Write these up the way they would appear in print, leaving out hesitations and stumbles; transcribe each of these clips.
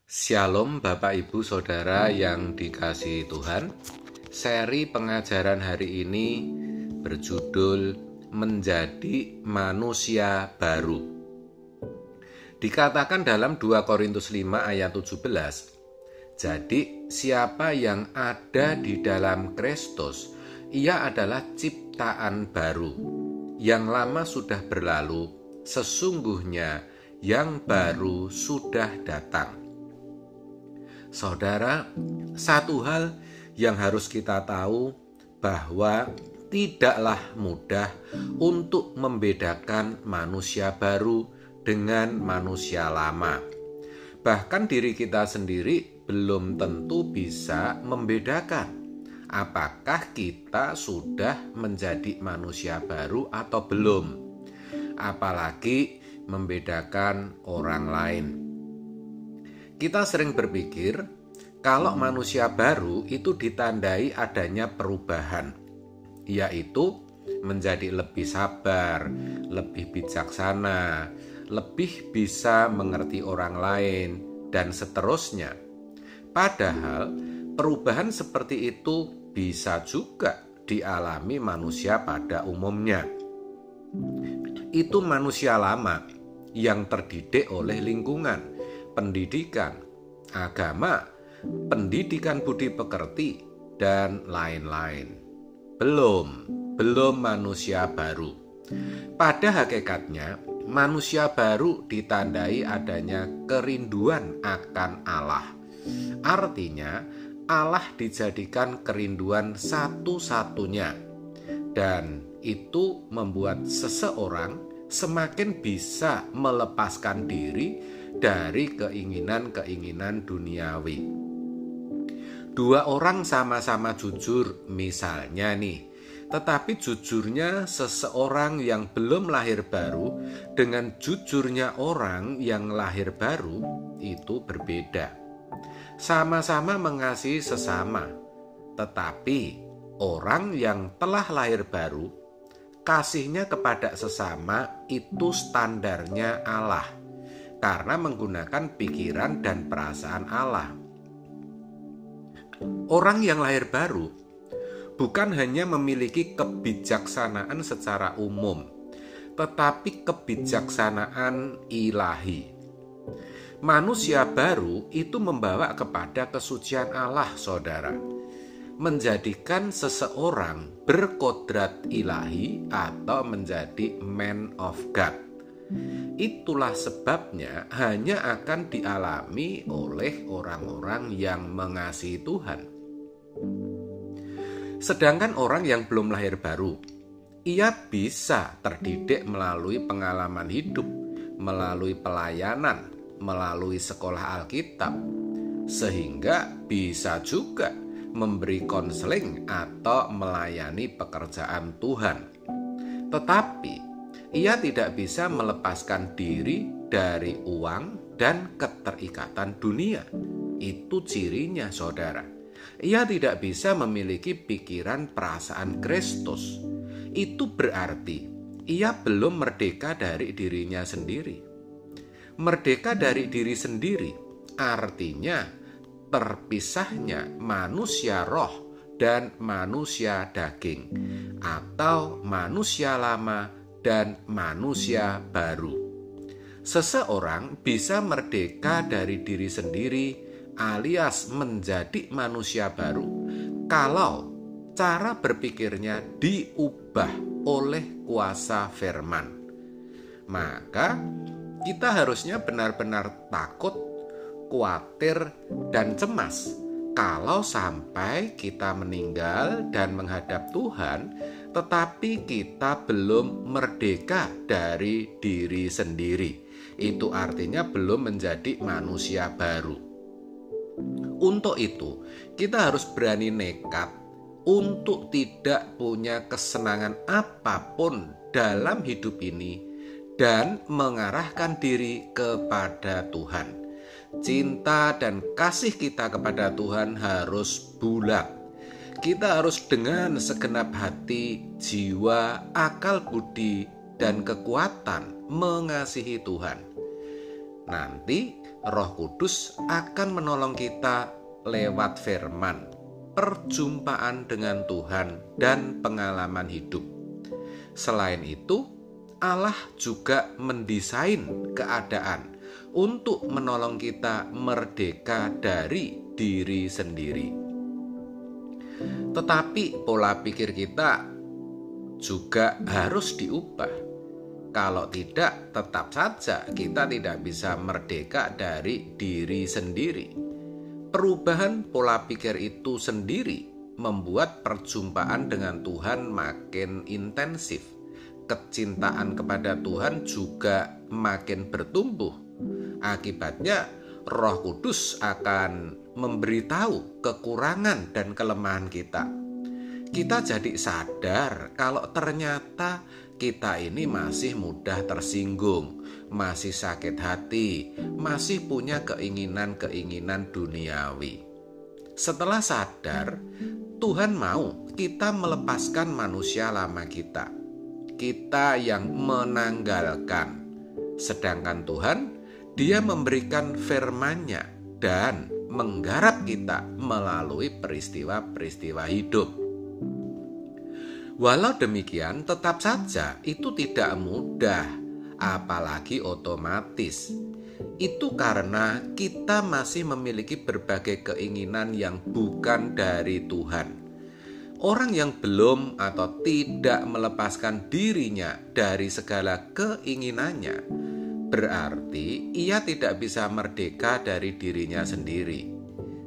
Shalom Bapak Ibu Saudara yang dikasihi Tuhan. Seri pengajaran hari ini berjudul Menjadi Manusia Baru. Dikatakan dalam 2 Korintus 5 ayat 17, jadi siapa yang ada di dalam Kristus, ia adalah ciptaan baru. Yang lama sudah berlalu, sesungguhnya yang baru sudah datang. Saudara, satu hal yang harus kita tahu bahwa tidaklah mudah untuk membedakan manusia baru dengan manusia lama. Bahkan diri kita sendiri belum tentu bisa membedakan apakah kita sudah menjadi manusia baru atau belum. Apalagi membedakan orang lain. Kita sering berpikir kalau manusia baru itu ditandai adanya perubahan, yaitu menjadi lebih sabar, lebih bijaksana, lebih bisa mengerti orang lain, dan seterusnya. Padahal perubahan seperti itu bisa juga dialami manusia pada umumnya. Itu manusia lama yang terdidik oleh lingkungan, pendidikan, agama, pendidikan budi pekerti, dan lain-lain. Belum manusia baru. Pada hakikatnya, manusia baru ditandai adanya kerinduan akan Allah. Artinya, Allah dijadikan kerinduan satu-satunya. Dan itu membuat seseorang semakin bisa melepaskan diri dari keinginan-keinginan duniawi. Dua orang sama-sama jujur misalnya nih, tetapi jujurnya seseorang yang belum lahir baru dengan jujurnya orang yang lahir baru itu berbeda. Sama-sama mengasihi sesama, tetapi orang yang telah lahir baru, kasihnya kepada sesama itu standarnya Allah, karena menggunakan pikiran dan perasaan Allah. Orang yang lahir baru bukan hanya memiliki kebijaksanaan secara umum, tetapi kebijaksanaan ilahi. Manusia baru itu membawa kepada kesucian Allah, saudara, menjadikan seseorang berkodrat ilahi atau menjadi man of God. Itulah sebabnya hanya akan dialami oleh orang-orang yang mengasihi Tuhan. Sedangkan orang yang belum lahir baru, ia bisa terdidik melalui pengalaman hidup, melalui pelayanan, melalui sekolah Alkitab, sehingga bisa juga memberi konseling atau melayani pekerjaan Tuhan. Tetapi ia tidak bisa melepaskan diri dari uang dan keterikatan dunia. Itu cirinya, saudara. Ia tidak bisa memiliki pikiran perasaan Kristus. Itu berarti ia belum merdeka dari dirinya sendiri. Merdeka dari diri sendiri artinya terpisahnya manusia roh dan manusia daging, atau manusia lama dan manusia baru. Seseorang bisa merdeka dari diri sendiri alias menjadi manusia baru kalau cara berpikirnya diubah oleh kuasa firman. Maka kita harusnya benar-benar takut, khawatir, dan cemas kalau sampai kita meninggal dan menghadap Tuhan, tetapi kita belum merdeka dari diri sendiri. Itu artinya belum menjadi manusia baru. Untuk itu, kita harus berani nekat untuk tidak punya kesenangan apapun dalam hidup ini dan mengarahkan diri kepada Tuhan. Cinta dan kasih kita kepada Tuhan harus bulat. Kita harus dengan segenap hati, jiwa, akal budi, dan kekuatan mengasihi Tuhan. Nanti Roh Kudus akan menolong kita lewat firman, perjumpaan dengan Tuhan, dan pengalaman hidup. Selain itu, Allah juga mendesain keadaan untuk menolong kita merdeka dari diri sendiri. Tetapi pola pikir kita juga harus diubah. Kalau tidak, tetap saja kita tidak bisa merdeka dari diri sendiri. Perubahan pola pikir itu sendiri membuat perjumpaan dengan Tuhan makin intensif. Kecintaan kepada Tuhan juga makin bertumbuh. Akibatnya, Roh Kudus akan memberitahu kekurangan dan kelemahan kita. Kita jadi sadar kalau ternyata kita ini masih mudah tersinggung, masih sakit hati, masih punya keinginan-keinginan duniawi. Setelah sadar, Tuhan mau kita melepaskan manusia lama kita yang menanggalkan. Sedangkan Tuhan, Dia memberikan firman-Nya dan menggarap kita melalui peristiwa-peristiwa hidup. Walau demikian, tetap saja itu tidak mudah, apalagi otomatis. Itu karena kita masih memiliki berbagai keinginan yang bukan dari Tuhan. Orang yang belum atau tidak melepaskan dirinya dari segala keinginannya, berarti ia tidak bisa merdeka dari dirinya sendiri.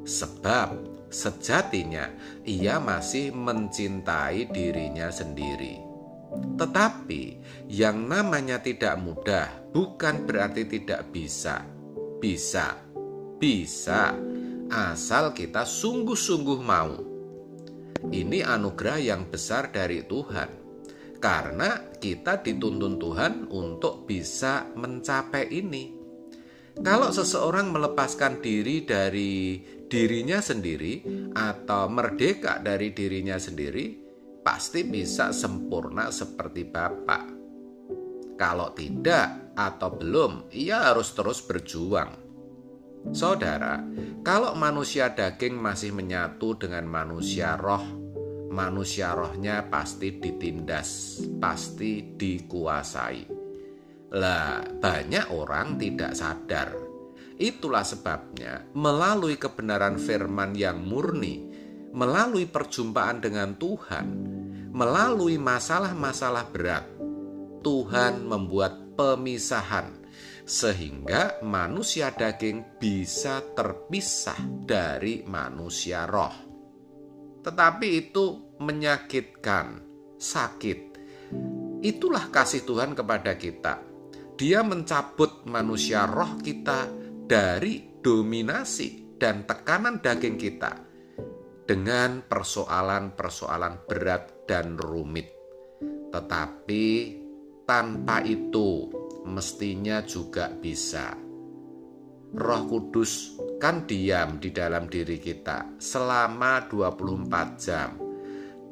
Sebab sejatinya ia masih mencintai dirinya sendiri. Tetapi yang namanya tidak mudah bukan berarti tidak bisa. Bisa, asal kita sungguh-sungguh mau. Ini anugerah yang besar dari Tuhan. Karena kita dituntun Tuhan untuk bisa mencapai ini. Kalau seseorang melepaskan diri dari dirinya sendiri atau merdeka dari dirinya sendiri, pasti bisa sempurna seperti Bapa. Kalau tidak atau belum, ia harus terus berjuang. Saudara, kalau manusia daging masih menyatu dengan manusia rohnya pasti ditindas, pasti dikuasai. Lah, banyak orang tidak sadar. Itulah sebabnya melalui kebenaran firman yang murni, melalui perjumpaan dengan Tuhan, melalui masalah-masalah berat, Tuhan membuat pemisahan sehingga manusia daging bisa terpisah dari manusia roh. Tetapi itu menyakitkan, sakit. Itulah kasih Tuhan kepada kita. Dia mencabut manusia roh kita dari dominasi dan tekanan daging kita dengan persoalan-persoalan berat dan rumit. Tetapi tanpa itu mestinya juga bisa. Roh Kudus kan diam di dalam diri kita selama 24 jam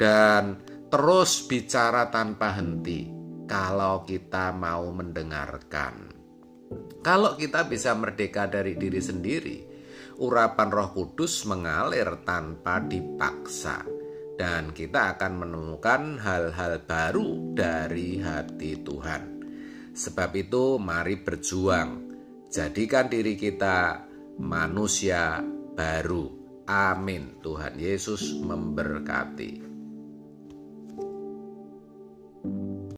dan terus bicara tanpa henti kalau kita mau mendengarkan. Kalau kita bisa merdeka dari diri sendiri, urapan Roh Kudus mengalir tanpa dipaksa dan kita akan menemukan hal-hal baru dari hati Tuhan. Sebab itu mari berjuang. Jadikan diri kita manusia baru. Amin. Tuhan Yesus memberkati.